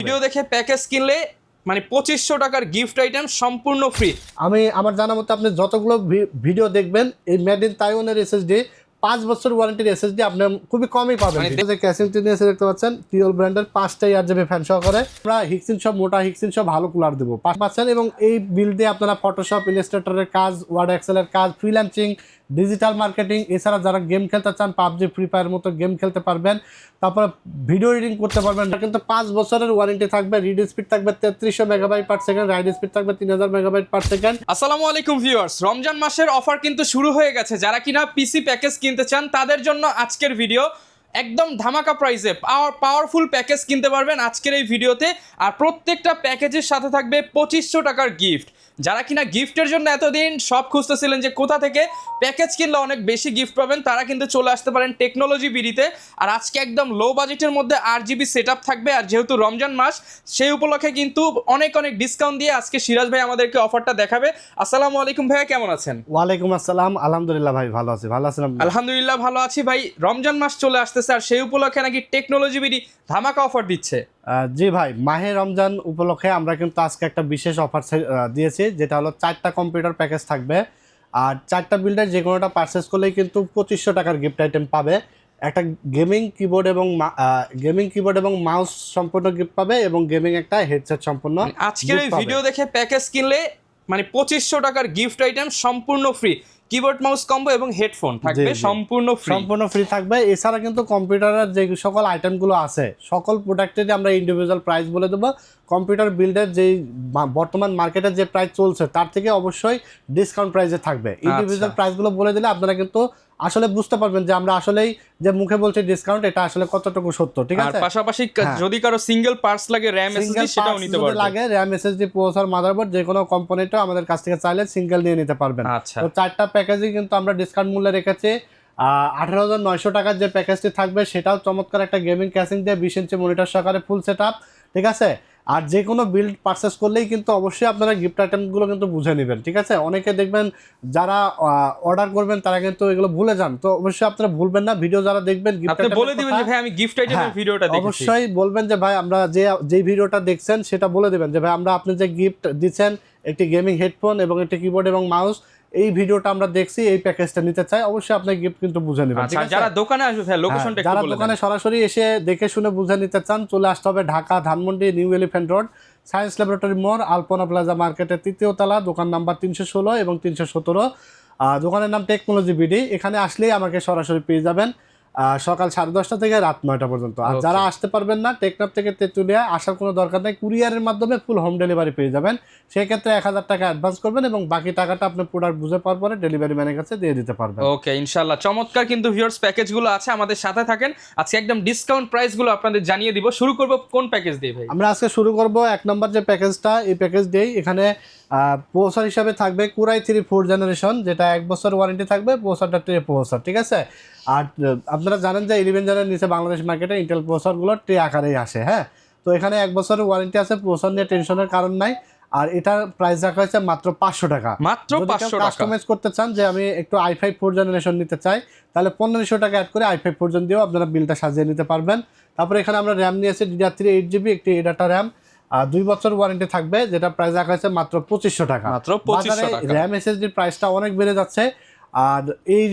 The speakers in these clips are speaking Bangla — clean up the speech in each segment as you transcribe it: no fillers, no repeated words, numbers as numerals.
ভিডিও দেখে প্যাকেজ কিনলে মানে 2500 টাকার গিফট আইটেম সম্পূর্ণ ফ্রি। আমি আমার জানা মতো আপনি যতগুলো ভিডিও দেখবেন এই মেড ইন তাইওয়ানের এসএসডি 5 বছর ওয়ারেন্টির এসএসডি আপনি খুবই কমই পাবেন। যে ক্যাসিংটি নিয়ে দেখতে পাচ্ছেন টিওল ব্র্যান্ডের 5টা আরজিবি ফ্যান সহকারে আমরা হিক্সিন সব মোটা হিক্সিন সব ভালো কুলার দেবো পাচ্ছেন। এবং এই বিল দিয়ে আপনারা ফটোশপ ইলাস্ট্রেটরের কাজ, ওয়ার্ড এক্সেলের কাজ, ফ্রিল্যান্সিং, ডিজিটাল মার্কেটিং, এছাড়া যারা গেম খেলতে চান পাবজি ফ্রি ফায়ার মতো গেম খেলতে পারবেন। তারপরে ভিডিও এডিটিং করতে পারবেন। কিন্তু 5 বছরের ওয়ারেন্টি থাকবে। রিড স্পিড থাকবে 3300 megabyte per second, ride speed থাকবে 3000 মেগাবাইট পার সেকেন্ড। আসসালামু আলাইকুম ভিউয়ার্স, রমজান মাসের অফার কিন্তু শুরু হয়ে গেছে। যারা কিনা পিসি প্যাকেজ কিনতে চান তাদের জন্য আজকের ভিডিও একদম ধামাকা প্রাইসে পাওয়ারফুল প্যাকেজ কিনতে পারবেন আজকের এই ভিডিওতে। আর প্রত্যেকটা প্যাকেজের সাথে থাকবে 2500 টাকার গিফট। যারা কিনা গিফটের জন্য এতদিন সব খুঁজতেছিলেন যে কোথা থেকে প্যাকেজ কিনলে অনেক বেশি গিফট পাবেন, তারা কিন্তু চলে আসতে পারেন টেকনোলজি বিডিতে। আর আজকে একদম লো বাজেটের মধ্যে 8GB সেট আপ থাকবে। আর যেহেতু রমজান মাস, সেই উপলক্ষে কিন্তু অনেক ডিসকাউন্ট দিয়ে আজকে সিরাজ ভাই আমাদেরকে অফারটা দেখাবে। আসসালামু আলাইকুম ভাইয়া, কেমন আছেন? ওয়ালাইকুম আসসালাম, আলহামদুলিল্লাহ ভাই ভালো আছি। ভালো আছেন? আলহামদুলিল্লাহ ভালো আছি ভাই। রমজান মাস চলে আসতেছে আর সেই উপলক্ষে নাকি টেকনোলজি বিডি ধামাকা অফার দিচ্ছে। জি ভাই, মাহে রমজান উপলক্ষে আমরা কিন্তু আজকে একটা বিশেষ অফার দিয়েছি, যেটা হলো 4টা কম্পিউটার প্যাকেজ থাকবে। আর 4টা বিল্ডার যে কোনোটা পারচেস করলেই কিন্তু 2500 টাকার গিফট আইটেম পাবে। একটা গেমিং কিবোর্ড এবং মাউস সম্পূর্ণ গিফট পাবে এবং গেমিং একটা হেডসেট সম্পূর্ণ। আজকের এই ভিডিও দেখে প্যাকেজ কিনলে মানে 2500 টাকার গিফট আইটেম সম্পূর্ণ ফ্রি। কিবোর্ড মাউস কম্বো এবং হেডফোন থাকবে সম্পূর্ণ ফ্রি থাকবে। এছাড়া কিন্তু কম্পিউটারের যে সকল আইটেমগুলো আছে সকল প্রোডাক্টেরই আমরা ইন্ডিভিজুয়াল প্রাইস বলে দেবো। কম্পিউটার বিল্ডের যেই বর্তমান মার্কেটে যে প্রাইস চলছে তার থেকে অবশ্যই ডিসকাউন্ট প্রাইসে থাকবে। ইন্ডিভিজুয়াল প্রাইসগুলো বলে দিলে আপনারা কিন্তু আসলে বুঝতে পারবেন যে আমরা আসলেই যে মুখে বলছি ডিসকাউন্ট, এটা আসলে কতটুকু সত্য। ঠিক আছে, আর পাশাপাশি যদি কারো সিঙ্গেল পার্টস লাগে, র্যাম এসএসডি সেটাও নিতে পারবেন। লাগে র্যাম এসএসডি প্রসেসর মাদারবোর্ড যে কোনো কম্পোনেন্টও আমাদের কাছ থেকে চাইলে সিঙ্গেল নিয়ে নিতে পারবেন। তো 4টা প্যাকেজই কিন্তু আমরা ডিসকাউন্ট মূল্যে রেখেছি। 18,900 টাকার যে প্যাকেজটি থাকবে সেটাও চমৎকার একটা গেমিং ক্যাসিং দিয়ে 20 ইঞ্চি মনিটর সহকারে ফুল সেট আপ। ঠিক আছে, আর যে কোনো বিল্ড পারচেস করলেই কিন্তু অবশ্যই আপনারা গিফট আইটেমগুলো কিন্তু বুঝে নেবেন। ঠিক আছে, অনেকে দেখবেন যারা অর্ডার করবেন তারা কিন্তু এগুলো ভুলে যান। তো অবশ্যই আপনারা ভুলবেন না, ভিডিও যারা দেখবেন আপনি বলে দিবেন যে ভাই আমি গিফট আইটেমের ভিডিওটা দেখেছি। অবশ্যই বলবেন যে ভাই আমরা যে ভিডিওটা দেখছেন সেটা বলে দিবেন যে ভাই আমরা আপনি যে গিফট দিচ্ছেন একটি গেমিং হেডফোন এবং একটি কিবোর্ড এবং মাউস, এই ভিডিওটা আমরা দেখছি, এই প্যাকেজটা নিতে চাই। অবশ্যই আপনি গিফট কিন্তু বুঝে নেবেন। ঠিক আছে, যারা দোকানে আসবে ভাই লোকেশনটা একটু বলে দেন। যারা দোকানে সরাসরি এসে দেখে শুনে বুঝে নিতে চান চলে আসতে হবে Dhaka Dhanmondi new elephant road, science laboratory মোড়, আলপনা প্লাজা মার্কেটের 3য় তলা, দোকান নাম্বার 316 এবং 317। দোকানের নাম টেকনোলজি বিডি। এখানে আসলেই আমাকে সরাসরি পেয়ে যাবেন সকাল 10:30 থেকে রাত 9টা পর্যন্ত। আর যারা আসতে পারবেন না, টেকনাফ থেকে তেঁতুলিয়া আসার কোনো দরকার নেই, কুরিয়ারের মাধ্যমে ফুল হোম ডেলিভারি পেয়ে যাবেন। সেই ক্ষেত্রে 1000 টাকা অ্যাডভান্স করবেন এবং বাকি টাকাটা আপনি প্রোডাক্ট বুঝে পাওয়ার পরে ডেলিভারি ম্যানের কাছে দিয়ে দিতে পারবেন। ওকে, ইনশাআল্লাহ চমৎকার কিন্তু ভিউয়ার্স প্যাকেজগুলো আছে, আমাদের সাথে থাকেন। আজকে একদম ডিসকাউন্ট প্রাইসগুলো আপনাদের জানিয়ে দিব। শুরু করব কোন প্যাকেজ দিয়ে ভাই? আমরা আজকে শুরু করব 1 নম্বর যে প্যাকেজটা, এই প্যাকেজ দিয়েই এখানে প্রসেসর হিসাবে থাকবে Core i3 4th জেনারেশন, যেটা 1 বছর ওয়ারেন্টি থাকবে। প্রসেসরটা ট্রে প্রসেসর। ঠিক আছে, আর আপনারা জানেন যে 11 জেনের নিচে বাংলাদেশ মার্কেটে ইন্টেল প্রসেসরগুলো ট্রে আকারেই আসে। হ্যাঁ, তো এখানে 1 বছরের ওয়ারেন্টি আছে, প্রসেসর নিয়ে টেনশনের কারণ নাই। আর এটার প্রাইস রাখা হয়েছে মাত্র 500 টাকা। মাত্র 500 টাকা। কাস্টমাইজ করতে চান যে আমি একটু i5 4th জেনারেশন নিতে চাই, তাহলে 1500 টাকা অ্যাড করে i5 4th জেন দিয়েও আপনারা বিলটা সাজিয়ে নিতে পারবেন। তারপরে এখানে আমরা র্যাম নিয়েছি DDR3 8GB, একটি এডাটা র্যাম, 2 বছর ওয়ারেন্টি থাকবে, যেটা প্রাইস রাখা হয়েছে মাত্র 2500 টাকা। মাত্র 2500 টাকা। র্যাম এসএসডির প্রাইসটা অনেক বেড়ে যাচ্ছে। আর এই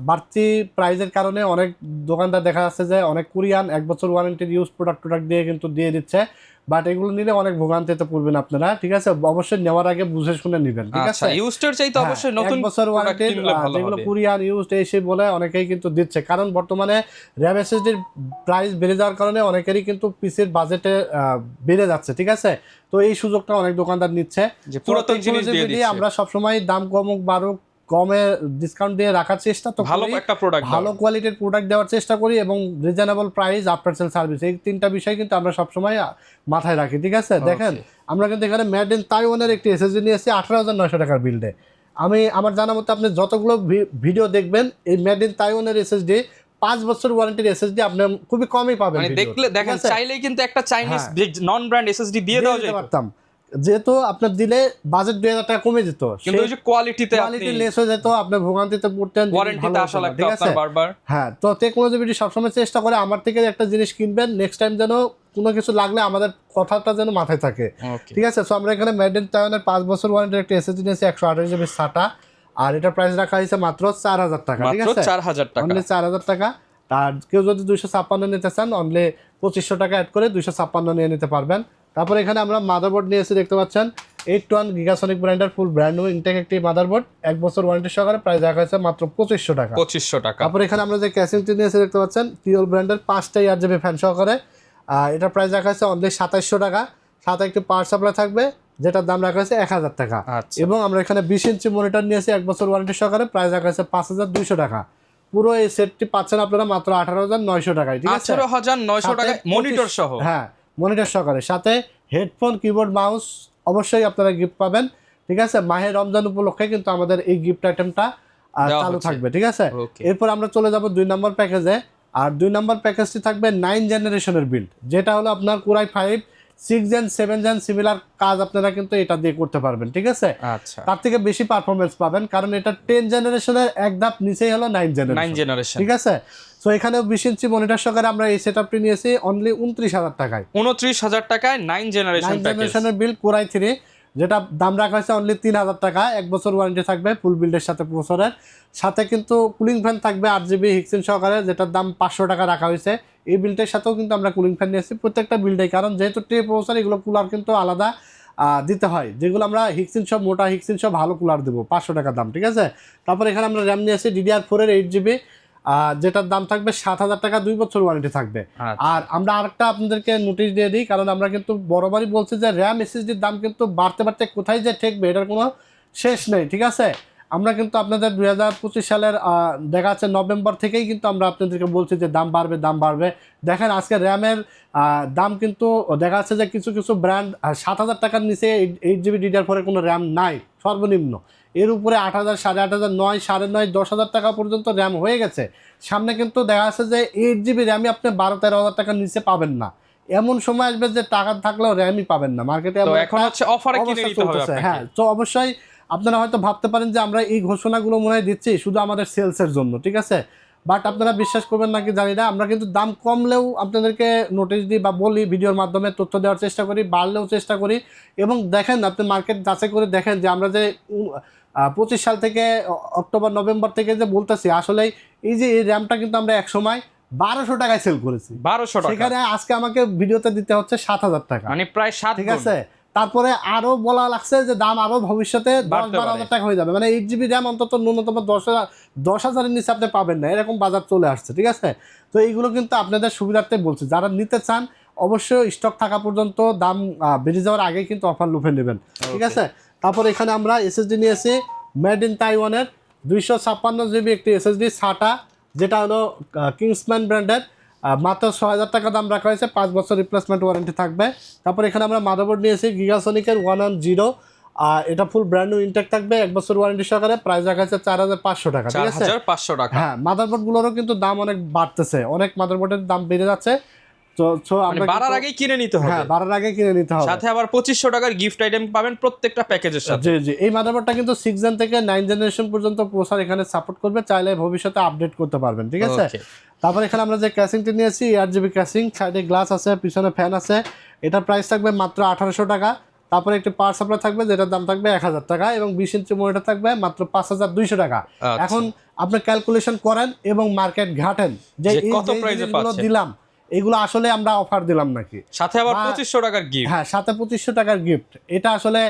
বাড়তি প্রাইসের কারণে অনেক দোকানদার দেখা যাচ্ছে যে অনেক কোরিয়ান 1 বছর ওয়ারেন্টির ইউজ প্রোডাক্ট দিয়ে কিন্তু দিয়ে দিচ্ছে, বাট এগুলো নিলে অনেক ভোগান্তিতে পড়বেন আপনারা। ঠিক আছে, অবশ্যই নেওয়ার আগে বুঝে শুনে নেবেন। ঠিক আছে, ইউজটার চাইতে অবশ্যই নতুন 1 বছর ওয়ারেন্টি যেগুলো কোরিয়ান ইউজড এসে বলে অনেকেই কিন্তু দিচ্ছে, কারণ বর্তমানে র্যাম এসএসডির প্রাইস বেড়ে যাওয়ার কারণে অনেকেরই কিন্তু পিসির বাজেটে বেড়ে যাচ্ছে। ঠিক আছে, তো এই সুযোগটা অনেক দোকানদার নিচ্ছে যে পুরাতন জিনিস দিয়ে দিচ্ছে। আমরা সবসময় দাম কমুক বাড়ুক কমে ডিসকাউন্ট দিয়ে রাখার চেষ্টা তো ভালো একটা প্রোডাক্ট, ভালো কোয়ালিটির প্রোডাক্ট দেওয়ার চেষ্টা করি এবং reasonable price, after sale service, এই 3টা বিষয় কিন্তু আমরা সবসময় মাথায় রাখি। ঠিক আছে, দেখেন আমরা কিন্তু এখানে মেড ইন তাইওয়ানের একটি এসএসডি নিয়ে এসেছি 18,900 টাকার বিল্ডে। আমার জানা মতো আপনি যতগুলো ভিডিও দেখবেন এই মেড ইন তাইওয়ানের এসএসডি 5 বছর ওয়ারেন্টির এসএসডি আপনি খুবই কমই পাবেন। মানে দেখলে দেখেন চাইলেই কিন্তু একটা চাইনিজ নন ব্র্যান্ড এসএসডি দিয়ে দেওয়া যেতে পারতাম, যেহেতু আপনার দিলে বাজেট 2000 টাকা কমে যেত, কিন্তু ওই যে কোয়ালিটি লেস হয়ে যেত, আপনি ভোগান্তিতে পড়তেন, ওয়ারেন্টিতে আসা লাগতো আপনার বারবার। হ্যাঁ, তো টেকনোলজি বিডি সবসময় চেষ্টা করে আমার থেকে একটা জিনিস কিনবেন, নেক্সট টাইম যেন কোনো কিছু লাগলে আমাদের কথাটা যেন মাথায় থাকে, ওকে ঠিক আছে। সো আমরা এখানে মেড ইন তাইওয়ানের 5 বছর ওয়ারেন্টির একটা এসএসডি নিয়েছি 128 জিবি SATA, আর এটা প্রাইস রাখা হয়েছে মাত্র 4000 টাকা, ঠিক মাত্র আছে, 4000 টাকা, অনলি 4000 টাকা। আর কেউ যদি 256 নিতে চান অনলি 2500 টাকা অ্যাড করে 256 নিয়ে নিতে পারবেন। তারপর এখানে আমরা মাদারবোর্ড নিয়েছি, দেখতে পাচ্ছেন 81 গিগাসনিক ব্র্যান্ডের ফুল ব্র্যান্ড নিউ ইনটেক একটি মাদারবোর্ড, 1 বছর ওয়ারেন্টি সহকারে, প্রাইস রাখা হয়েছে মাত্র 2500 টাকা। 2500 টাকা। তারপর এখানে আমরা যে ক্যাসিংটি নিয়েছি দেখতে পাচ্ছেন টিওল ব্র্যান্ডের 5টা RGB ফ্যান সহকারে, এটা প্রাইস রাখা হয়েছে অনলি 2700 টাকা। সাথে একটি পাওয়ার সাপ্লাই থাকবে যেটার দাম রাখা হয়েছে 1000 টাকা। আচ্ছা। এবং আমরা এখানে 20 ইঞ্চি মনিটর নিয়েছি 1 বছর ওয়ারেন্টি সহকারে, প্রাইস রাখা হয়েছে 5200 টাকা। পুরো এই সেটটি পাচ্ছেন আপনারা মাত্র 18900 টাকায়, ঠিক আছে, 18900 টাকায় মনিটর সহ। হ্যাঁ, মনিটর সহকারে, সাথে হেডফোন, কিবোর্ড, মাউস অবশ্যই আপনারা গিফট পাবেন, ঠিক আছে। মাহে রমজান উপলক্ষে কিন্তু আমাদের এই গিফট আইটেমটা চালু থাকবে, ঠিক আছে। এরপর আমরা চলে যাব 2 নম্বর প্যাকেজে, আর 2 নম্বর প্যাকেজটি থাকবে 9 জেনারেশনের বিল্ড, যেটা হলো আপনার কোরাই 5, 6 জেন, 7 জেন সিমিলার কাজ আপনারা কিন্তু এটা দিয়ে করতে পারবেন, ঠিক আছে। আচ্ছা, তার থেকে বেশি পারফরমেন্স পাবেন, কারণ এটা 10 জেনারেশনের এক ধাপ নিচেই হলো 9 জেনারেশন, ঠিক আছে। সো এখানে 20 ইঞ্চি মনিটর সহকারে আমরা এই সেটআপটি নিয়েছি অনলি 29000 টাকায়। 29000 টাকায় 9 জেনারেশনের বিল্ড কোরাই 3, যেটা দাম রাখা হয়েছে অনলি 3000 টাকা, 1 বছর ওয়ারেন্টি থাকবে ফুল বিল্ডের সাথে, প্রসেসরের সাথে কিন্তু কুলিং ফ্যান থাকবে 8GB হিক্সিন সহকারে, যেটার দাম 500 টাকা রাখা হয়েছে। এই বিল্ডের সাথেও কিন্তু আমরা কুলিং ফ্যান নিয়েছি প্রত্যেকটা বিল্ডে, কারণ যেহেতু ট্রে প্রসেসর এগুলো কুলার কিন্তু আলাদা দিতে হয়, যেগুলো আমরা হিক্সিন সব মোটা হিক্সিন সব ভালো কুলার দেবো, 500 টাকা দাম, ঠিক আছে। তারপর এখানে আমরা র্যাম নিয়েছি DDR4 8GB, যেটার দাম থাকবে 7000 টাকা, 2 বছর ওয়ারেন্টি থাকবে। আর আমরা আরেকটা আপনাদেরকে নোটিশ দিয়ে দিই, কারণ আমরা কিন্তু বরাবরই বলছি যে র্যাম SSDর দাম কিন্তু বাড়তে বাড়তে কোথায় যে ঠেকবে এটার কোনো শেষ নেই, ঠিক আছে। আমরা কিন্তু আপনাদের 2025 সালের দেখা যাচ্ছে নভেম্বর থেকেই কিন্তু আমরা আপনাদেরকে বলছি যে দাম বাড়বে। দেখেন আজকে র্যামের দাম কিন্তু দেখা যাচ্ছে যে কিছু কিছু ব্র্যান্ড 7000 টাকার নিচে 8GB DDR4 কোনো র্যাম নাই সর্বনিম্ন, এর উপরে 8000, 8500, 9, 9.5, 10,000 টাকা পর্যন্ত র্যাম হয়ে গেছে। সামনে কিন্তু দেখা যাচ্ছে যে 8GB র্যামই আপনি 12-13,000 টাকার নিচে পাবেন না, এমন সময় আসবে যে টাকা থাকলেও র্যামই পাবেন না মার্কেটে। এখন হচ্ছে অফারে কিনে নিতে হবে আপনাকে। হ্যাঁ, তো অবশ্যই আপনারা হয়তো ভাবতে পারেন যে আমরা এই ঘোষণাগুলো মনে হয় দিচ্ছি শুধু আমাদের সেলসের জন্য, ঠিক আছে, বাট আপনারা বিশ্বাস করবেন নাকি জানি না, আমরা কিন্তু দাম কমলেও আপনাদেরকে নোটিশ দিই বা বলি, ভিডিওর মাধ্যমে তথ্য দেওয়ার চেষ্টা করি, বাড়লেও চেষ্টা করি। এবং দেখেন আপনি মার্কেট যাচাই করে দেখেন যে আমরা যে 25 সাল থেকে অক্টোবর নভেম্বর থেকে যে বলতেছি, আসলে এই যে এই র্যামটা কিন্তু আমরা এক সময় 1200 টাকায় সেল করেছি, 1200 টাকা, সেখানে আজকে আমাকে ভিডিওতে দিতে হচ্ছে 7000 টাকা, মানে প্রায় 7 ঠিক আছে। তারপরে আরো বলা লাগছে যে দাম আরো ভবিষ্যতে 10-12,000 টাকা হয়ে যাবে, মানে 8GB র্যাম অন্তত ন্যূনতম 10,000-এর নিচে আপনি পাবেন না, এরকম বাজার চলে আসছে, ঠিক আছে। তো এইগুলো কিন্তু আপনাদের সুবিধার্থে বলছি, যারা নিতে চান অবশ্যই স্টক থাকা পর্যন্ত, দাম বেড়ে যাওয়ার আগেই কিন্তু অফার লুফে নেবেন, ঠিক আছে। তারপর এখানে আমরা SSD নিয়েছি মেড ইন তাইওয়ানের 256GB একটি SSD SATA, যেটা হলো কিংসম্যান ব্র্যান্ডের, মাত্র 6000 টাকা দাম রাখা হয়েছে, 5 বছর রিপ্লেসমেন্ট ওয়ারেন্টি থাকবে। তারপর এখানে আমরা মাদারবোর্ড নিয়েছি গিগাসনিকের 110, এটা ফুল ব্র্যান্ড নিউ ইনটেক থাকবে, 1 বছর ওয়ারেন্টি সহকারে, প্রাইস রাখা হয়েছে 4500 টাকা, ঠিক আছে, 4500 টাকা। হ্যাঁ, মাদারবোর্ডগুলোরও কিন্তু দাম অনেক বাড়তেছে, অনেক মাদারবোর্ডের দাম বেড়ে যাচ্ছে, তো আমরা বাড়ার আগে কিনে নিতে হবে। হ্যাঁ, বাড়ার আগে কিনে নিতে হবে, সাথে আবার 2500 টাকার গিফট আইটেম পাবেন প্রত্যেকটা প্যাকেজের সাথে। জি, এই মাদারবোর্ডটা কিন্তু 6 জেন থেকে 9 জেনারেশন পর্যন্ত প্রসেসর এখানে সাপোর্ট করবে, চাইলে ভবিষ্যতে আপডেট করতে পারবেন, ঠিক আছে। তারপর এখানে আমরা যে ক্যাসিংটি নিয়েছি 8GB ক্যাসিং, সাইডে গ্লাস আছে, পিছনে ফ্যান আছে, এটা প্রাইস থাকবে মাত্র 1800 টাকা। তারপরে একটি পাওয়ার সাপ্লাই থাকবে যেটার দাম থাকবে 1000 টাকা, এবং 20 ইঞ্চি মনিটর থাকবে মাত্র 5200 টাকা। এখন আপনি ক্যালকুলেশন করেন এবং মার্কেট ঘাটেন যে কত প্রাইসে পাচ্ছেন দিলাম, এগুলো আসলে আমরা অফার দিলাম নাকি, সাথে আবার 2500 টাকার গিফট। হ্যাঁ, সাথে 2500 টাকার গিফট। এটা আসলে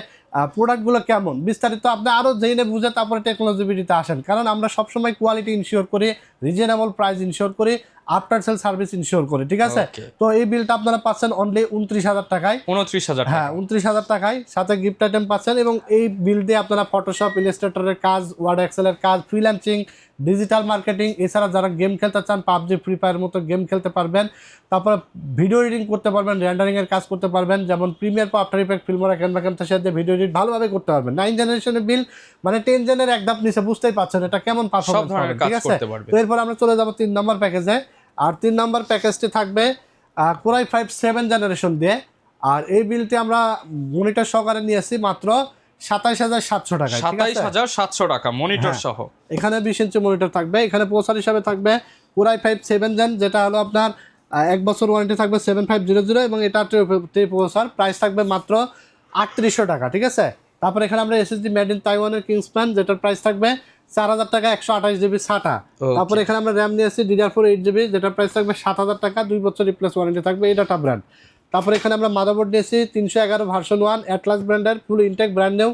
প্রোডাক্টগুলো কেমন বিস্তারিত আপনি আরও জেনে বুঝে তারপরে টেকনোলজি ভিডিওতে আসেন, কারণ আমরা সবসময় কোয়ালিটি ইনশিওর করি, রিজনেবল প্রাইস ইনশিওর করি, আফটার সেল সার্ভিস ইনশিওর করি, ঠিক আছে। তো এই বিলটা আপনারা পাচ্ছেন অনলি 29000 টাকায়, 29000, হ্যাঁ 29000 টাকায়, সাথে গিফট আইটেম পাচ্ছেন। এবং এই বিল দিয়ে আপনারা ফটোশপ, ইলাস্ট্রেটরের কাজ, ওয়ার্ড এক্সেলের কাজ, ফ্রিল্যান্সিং, ডিজিটাল মার্কেটিং, এছাড়া যারা গেম খেলতে চান পাবজি, ফ্রি ফায়ার মতো গেম খেলতে পারবেন। তারপরে ভিডিও এডিটিং করতে পারবেন, রেন্ডারিংয়ের কাজ করতে পারবেন, যেমন premier, after effect, Filmora, Canva ক্যামেরার সাথে ভিডিও এডিট ভালোভাবে করতে পারবেন। 9 জেনারেশনের বিল মানে 10 জেনের এক ধাপ নিচে, বুঝতেই পারছেন এটা কেমন পারফরম্যান্স পাবেন, ঠিক আছে। তো এরপর আমরা চলে যাব 3 নম্বর প্যাকেজে, আর 3 নম্বর প্যাকেজটি থাকবে কোরাই 5 7 জেনারেশন দিয়ে, আর এই বিলটি আমরা মনিটর সহকারে নিয়েছি মাত্র 27700 টাকা, 27700 টাকা মনিটর সহ। এখানে 20 ইঞ্চি মনিটর থাকবে, এখানে প্রসেসর হিসাবে থাকবে কোরাই 5 7 জেন, যেটা হলো আপনার 1 বছর ওয়ারেন্টি থাকবে 7500 এবং এটা প্রসেসর প্রাইস থাকবে মাত্র 3800 টাকা, ঠিক আছে। তারপর এখানে আমরা এসএসডি মেড ইন তাইওয়ানের কিংসম্যান, যেটার প্রাইস থাকবে 4000 টাকা, 128 জিবি SATA। তারপর এখানে আমরা র্যাম নিয়েছি DDR4 8 জিবি, যেটার প্রাইস থাকবে 7000 টাকা, 2 বছর রিপ্লেস ওয়ারেন্টি থাকবে, এই ডাটা ব্র্যান্ড। তারপর এখানে আমরা মাদারবোর্ড নিয়েছি 311 ভার্সন 1 অ্যাটলাস ব্র্যান্ডের ফুল ইনটেক ব্র্যান্ড নিউ,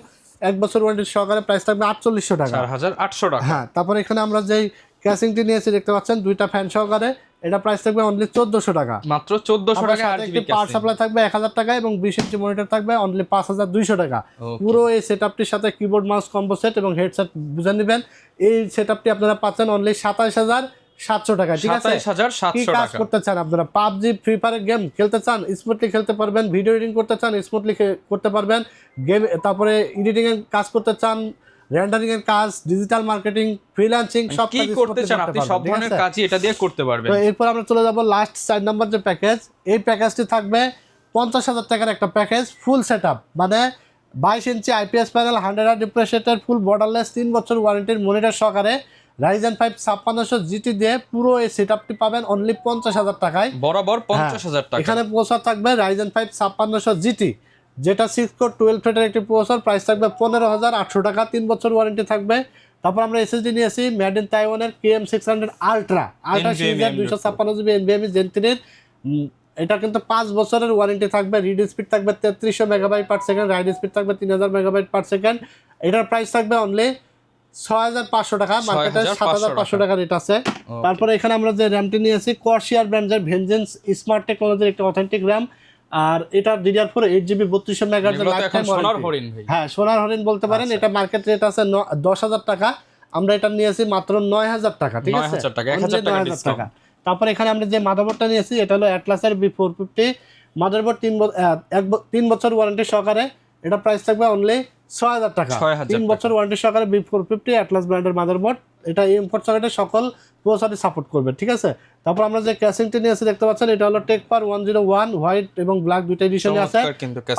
1 বছর ওয়ারেন্টি সহকারে, প্রাইস থাকবে 4800 টাকা, 4800 টাকা। হ্যাঁ। তারপর এখানে আমরা যেই ক্যাসিংটি নিয়েছি দেখতে পাচ্ছেন 2টা ফ্যান সহকারে, এটা প্রাইস থাকবে অনলি 1400 টাকা, মাত্র 1400 টাকা। আর একটি পাওয়ার সাপ্লাই থাকবে 1000 টাকা এবং 20 ইঞ্চি মনিটর থাকবে অনলি 5200 টাকা। পুরো এই সেটআপটির সাথে কিবোর্ড মাউস কম্বো সেট এবং হেডসেট বুঝে নেবেন। এই সেটআপটি আপনারা পাচ্ছেন অনলি 27700 টাকা, ঠিক আছে। 27700 কি কাজ টাকা করতে চান আপনারা? পাবজি, ফ্রি ফায়ার গেম খেলতে চান, স্মুথলি খেলতে পারবেন। ভিডিও এডিটিং করতে চান, স্মুথলি করতে পারবেন। গেম, তারপরে এডিটিং এর কাজ করতে চান, রেন্ডারিং এর কাজ, ডিজিটাল মার্কেটিং, ফ্রিল্যান্সিং, সব কি কাজ করতে চান আপনি সব ধরনের কাজই এটা দিয়ে করতে পারবেন। তো এরপর আমরা চলে যাব লাস্ট 4 নাম্বার যে প্যাকেজ। এই প্যাকেজটি থাকবে 50000 টাকার একটা প্যাকেজ, ফুল সেটআপ, মানে 22 ইঞ্চি আইপিএস প্যানেল, 100 রিফ্রেশ রেটের, ফুল বর্ডারলেস, 3 বছর ওয়ারেন্টির মনিটর সহকারে, Ryzen 5 5600 GT দিয়ে পুরো এই সেটআপটি পাবেন অনলি 50000 টাকায়, বরাবর 50000 টাকা। এখানে প্রসেসর থাকবে Ryzen 5 5600 GT, যেটা 6 কোর 12 থ্রেডের একটি প্রসেসর, প্রাইস থাকবে 15800 টাকা, 3 বছর ওয়ারেন্টি থাকবে। তারপর আমরা এসএসডি নিয়েছি মেড ইন তাইওয়ানের KM600 আলট্রা সিরিজের 256GB NVMe Gen 3 এর, এটা কিন্তু 5 বছরের ওয়ারেন্টি থাকবে। রিড স্পিড থাকবে 3300 megabyte per second, ride speed থাকবে 3000 মেগাবাইট পার সেকেন্ড। এটার প্রাইস থাকবে অনলি 6500 টাকা, মার্কেটে 7500 টাকা রেট আছে। তারপরে এখানে আমরা যে র্যামটি নিয়েছি কর্সিয়ার ব্র্যান্ডের ভেনজেন্স স্মার্ট টেকনোলজির একটা অথেন্টিক র্যাম, আর এটা DDR4 8GB 3200 মেগাহার্টজের লাইফটাইম ওয়ারেন্টি। হ্যাঁ, সোনার হরিণ বলতে পারেন। এটা মার্কেট রেট আছে 10000 টাকা, আমরা এটা নিয়েছি মাত্র 9000 টাকা, ঠিক আছে, 9000 টাকা, 1000 টাকা ডিসকাউন্ট। তারপর এখানে আমরা যে মাদারবোর্ডটা নিয়েছি এটা হলো অ্যাটলাসের B450 মাদারবোর্ড, 3 বছর ওয়ারেন্টি সহকারে, এটা প্রাইস থাকবে অনলি 6000 টাকা, 3 বছর ওয়ারেন্টি সহকারে B450 অ্যাটলাস ব্র্যান্ডের মাদারবোর্ড। এটা ইম্পোর্ট সকেটে সকল প্রসেসরই সাপোর্ট করবে, ঠিক আছে। তারপর আমরা যে ক্যাসিংটি নিয়েছি দেখতে পাচ্ছেন, এটা হলো টেকপার 101 হোয়াইট এবং ব্ল্যাক দুইটা এডিশনে আছে,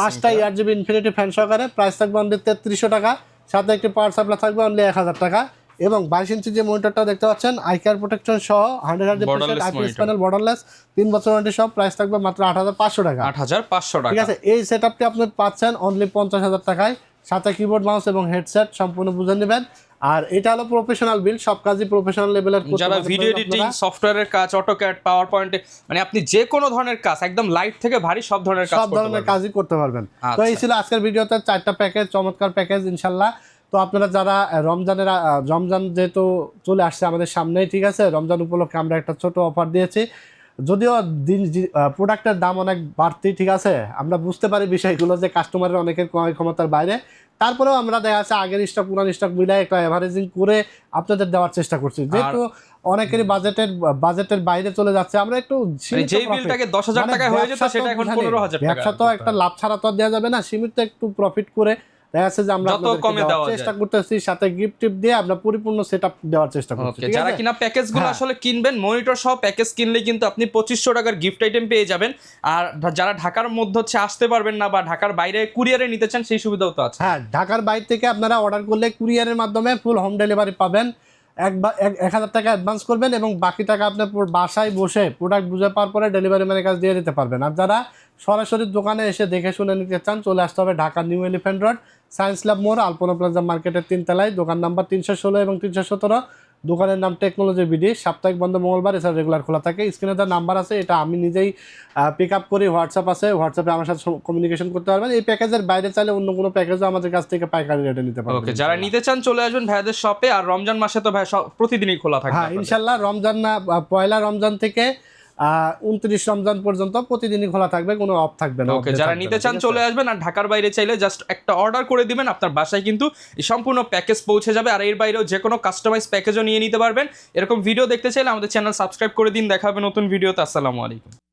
5টা RGB ইনফিনিটি ফ্যান সহকারে, প্রাইস থাকবে অনলি 3300 টাকা, সাথে একটি পাওয়ার সাপ্লাই থাকবে অনলি 1000 টাকা এবং 22 ইঞ্চি যে মনিটরটা দেখতে পাচ্ছেন আইকার প্রোটেকশন সহ 100 আইপিএস প্যানেল বর্ডারলেস, 3 বছর ওয়ারেন্টি সহ, প্রাইস থাকবে মাত্র 8500 টাকা, 8500 টাকা, ঠিক আছে। এই সেটআপটি আপনি পাচ্ছেন অনলি 50000 টাকায়, সাথে কিবোর্ড মাউস এবং হেডসেট সম্পূর্ণ বুঝে নেবেন। আর এটা হলো প্রফেশনাল বিল্ড, সব কাজই প্রফেশনাল লেভেলের করতে যারা পারবেন। ভিডিও এডিটিং, সফটওয়্যারের কাজ, অটোক্যাড, পাওয়ার পয়েন্টে, মানে আপনি যে কোনো ধরনের কাজ, একদম লাইট থেকে ভারী সব ধরনের কাজ সব ধরনের কাজই করতে পারবেন। তো এই ছিল আজকের ভিডিওতে 4টা প্যাকেজ, চমৎকার প্যাকেজ ইনশাআল্লাহ। তো আপনারা যারা রমজান যেহেতু চলে আসছে আমাদের সামনেই, ঠিক আছে, রমজান উপলক্ষে আমরা একটা ছোট অফার দিয়েছি। যদিও প্রোডাক্টের দাম অনেক বাড়তি, ঠিক আছে, আমরা বুঝতে পারি বিষয়গুলো যে কাস্টমারের অনেকের ক্রয় ক্ষমতার বাইরে, তারপরেও আমরা দেখা যাচ্ছে আগের স্টক পুরান স্টক মিলাই একটা এভারেজিং করে আপনাদের দেওয়ার চেষ্টা করছি। যেহেতু অনেকেরই বাজেটের বাইরে চলে যাচ্ছে, আমরা একটু যে বিলটাকে 10000 টাকা হয়ে যেত সেটা এখন 15000 টাকা। ব্যবসা তো একটা লাভ ছাড়া তো দেওয়া যাবে না, সীমিত একটু প্রফিট করে দেখা যাচ্ছে যে আমরা চেষ্টা করতেছি, সাথে গিফট টিপ দিয়ে আমরা পরিপূর্ণ সেটআপ দেওয়ার চেষ্টা করছি। যারা কিনা প্যাকেজগুলো আসলে কিনবেন, মনিটর সহ প্যাকেজ কিনলে কিন্তু আপনি 2500 টাকার গিফট আইটেম পেয়ে যাবেন। আর যারা ঢাকার মধ্যে হচ্ছে আসতে পারবেন না বা ঢাকার বাইরে কুরিয়ারে নিতে চান, সেই সুবিধাও তো আছে। হ্যাঁ, ঢাকার বাইরে থেকে আপনারা অর্ডার করলে কুরিয়ারের মাধ্যমে ফুল হোম ডেলিভারি পাবেন। 1000 টাকা অ্যাডভান্স করবেন এবং বাকি টাকা আপনার বাসায় বসে প্রোডাক্ট বুঝে পাওয়ার পরে ডেলিভারি ম্যানের কাছে দিয়ে দিতে পারবেন। আর যারা সরাসরি দোকানে এসে দেখে শুনে নিতে চান, চলে আসতে হবে Dhaka new elephant road, science lab মোড়, আলপনা প্লাজা মার্কেটের 3 তলায়, দোকান নাম্বার 316 এবং 317। দোকানের নাম টেকনোলজি বিডি, সাপ্তাহিক বন্ধ মঙ্গলবার, এছাড়া রেগুলার খোলা থাকে। স্ক্রিনে তার নাম্বার আছে, এটা আমি নিজেই পিক আপ করি, হোয়াটসঅ্যাপ আছে, হোয়াটসঅ্যাপে আমার সাথে কমিউনিকেশন করতে পারবেন। এই প্যাকেজের বাইরে চাইলে অন্য কোনো প্যাকেজও আমাদের কাছ থেকে পাইকারি রেটে নিতে পারবেন। ওকে, যারা নিতে চান চলে আসবেন ভাইয়াদের শপে। আর রমজান মাসে তো ভাই প্রতিদিনই খোলা থাকে। হ্যাঁ, ইনশাআল্লাহ রমজান না, পয়লা রমজান থেকে 29 রমজান পর্যন্ত প্রতিদিনই খোলা থাকবে, কোনো অফ থাকবে না। ওকে, যারা নিতে চান চলে আসবেন। আর ঢাকার বাইরে চাইলে জাস্ট একটা অর্ডার করে দিবেন, আপনার বাসায় কিন্তু এই সম্পূর্ণ প্যাকেজ পৌঁছে যাবে। আর এর বাইরেও যে কোনো কাস্টমাইজ প্যাকেজও নিয়ে নিতে পারবেন। এরকম ভিডিও দেখতে চাইলে আমাদের চ্যানেল সাবস্ক্রাইব করে দিন। দেখা হবে নতুন ভিডিওতে। আসসালামু আলাইকুম।